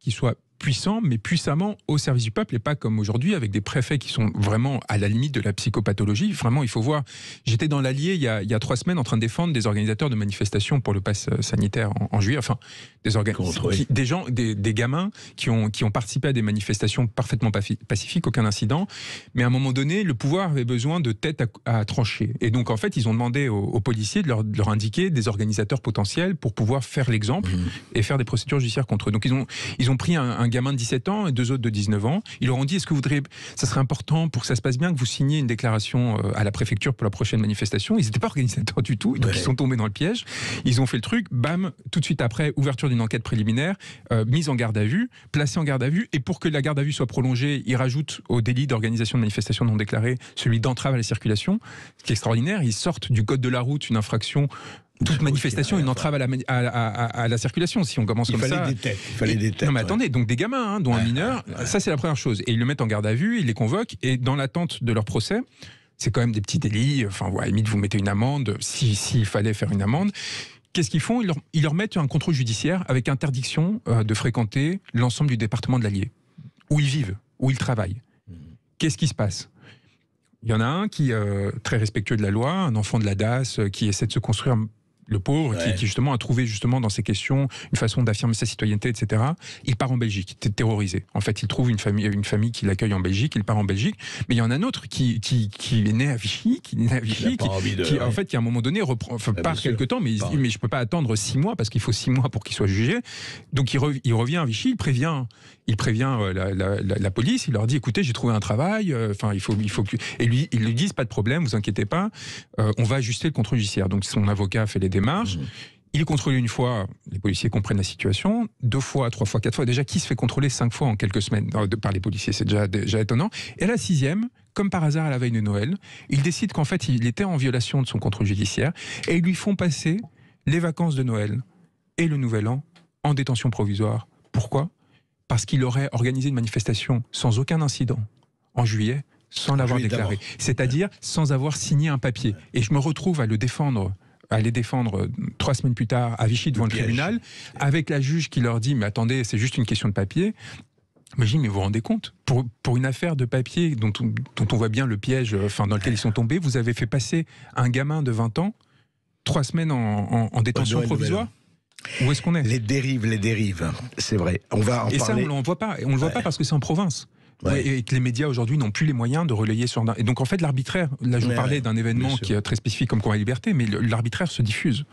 qui soit puissant, mais puissamment au service du peuple, et pas comme aujourd'hui avec des préfets qui sont vraiment à la limite de la psychopathologie. Vraiment, il faut voir. J'étais dans l'Allier il y a 3 semaines en train de défendre des organisateurs de manifestations pour le pass sanitaire en juillet. Enfin, des gamins qui ont participé à des manifestations parfaitement pacifiques, aucun incident. Mais à un moment donné, le pouvoir avait besoin de têtes à trancher. Et donc, en fait, ils ont demandé aux policiers de leur indiquer des organisateurs potentiels pour pouvoir faire l'exemple et faire des procédures judiciaires contre eux. Donc, ils ont pris un gamin de 17 ans et 2 autres de 19 ans. Ils leur ont dit, est-ce que ça serait important pour que ça se passe bien que vous signiez une déclaration à la préfecture pour la prochaine manifestation. Ils n'étaient pas organisateurs du tout, donc ils sont tombés dans le piège. Ils ont fait le truc, bam, tout de suite après, ouverture d'une enquête préliminaire, mise en garde à vue, placée en garde à vue, et pour que la garde à vue soit prolongée, ils rajoutent au délit d'organisation de manifestation non déclarée celui d'entrave à la circulation. Ce qui est extraordinaire, ils sortent du code de la route une infraction. Toute manifestation, une entrave à la circulation. Si on commence comme ça, il fallait des têtes. Non mais attendez, donc des gamins, dont un mineur, ça c'est la première chose. Et ils le mettent en garde à vue, ils les convoquent, et dans l'attente de leur procès, c'est quand même des petits délits. Enfin, à la limite, vous mettez une amende, s'il fallait faire une amende. Qu'est-ce qu'ils font ? Ils leur mettent un contrôle judiciaire avec interdiction de fréquenter l'ensemble du département de l'Allier, où ils vivent, où ils travaillent. Qu'est-ce qui se passe ? Il y en a un qui est très respectueux de la loi, un enfant de la DAS, qui essaie de se construire, le pauvre, qui justement a trouvé justement dans ces questions une façon d'affirmer sa citoyenneté, etc. Il part en Belgique, terrorisé. En fait, il trouve une famille qui l'accueille en Belgique, il part en Belgique. Mais il y en a un autre qui est né à Vichy, qui en fait, qui à un moment donné part quelque temps, mais il se dit, mais je peux pas attendre 6 mois parce qu'il faut 6 mois pour qu'il soit jugé. Donc il revient à Vichy, il prévient la police, il leur dit, écoutez, j'ai trouvé un travail, il faut que... Et lui, ils lui disent, pas de problème, vous inquiétez pas, on va ajuster le contrôle judiciaire. Donc son avocat fait les démarches. Il est contrôlé une fois, les policiers comprennent la situation, 2 fois, 3 fois, 4 fois. Déjà, qui se fait contrôler 5 fois en quelques semaines par les policiers, c'est déjà étonnant. Et à la 6e, comme par hasard à la veille de Noël, il décide qu'en fait, il était en violation de son contrôle judiciaire et ils lui font passer les vacances de Noël et le Nouvel An en détention provisoire. Pourquoi ? Parce qu'il aurait organisé une manifestation sans aucun incident en juillet, sans l'avoir déclaré. C'est-à-dire sans avoir signé un papier. Et je me retrouve à les défendre 3 semaines plus tard à Vichy devant le tribunal, avec la juge qui leur dit, mais attendez, c'est juste une question de papier. Mais je dis, mais vous vous rendez compte, pour une affaire de papier dont on voit bien le piège dans lequel ils sont tombés, vous avez fait passer un gamin de 20 ans 3 semaines en détention provisoire. Où est-ce qu'on est ? Les dérives, c'est vrai. On va en parler. Ça, on ne le voit pas. Et on ne le voit pas parce que c'est en province. Et que les médias aujourd'hui n'ont plus les moyens de relayer sur... Et donc en fait l'arbitraire, là je vous parlais d'un événement qui est très spécifique comme Combat et Liberté, mais l'arbitraire se diffuse.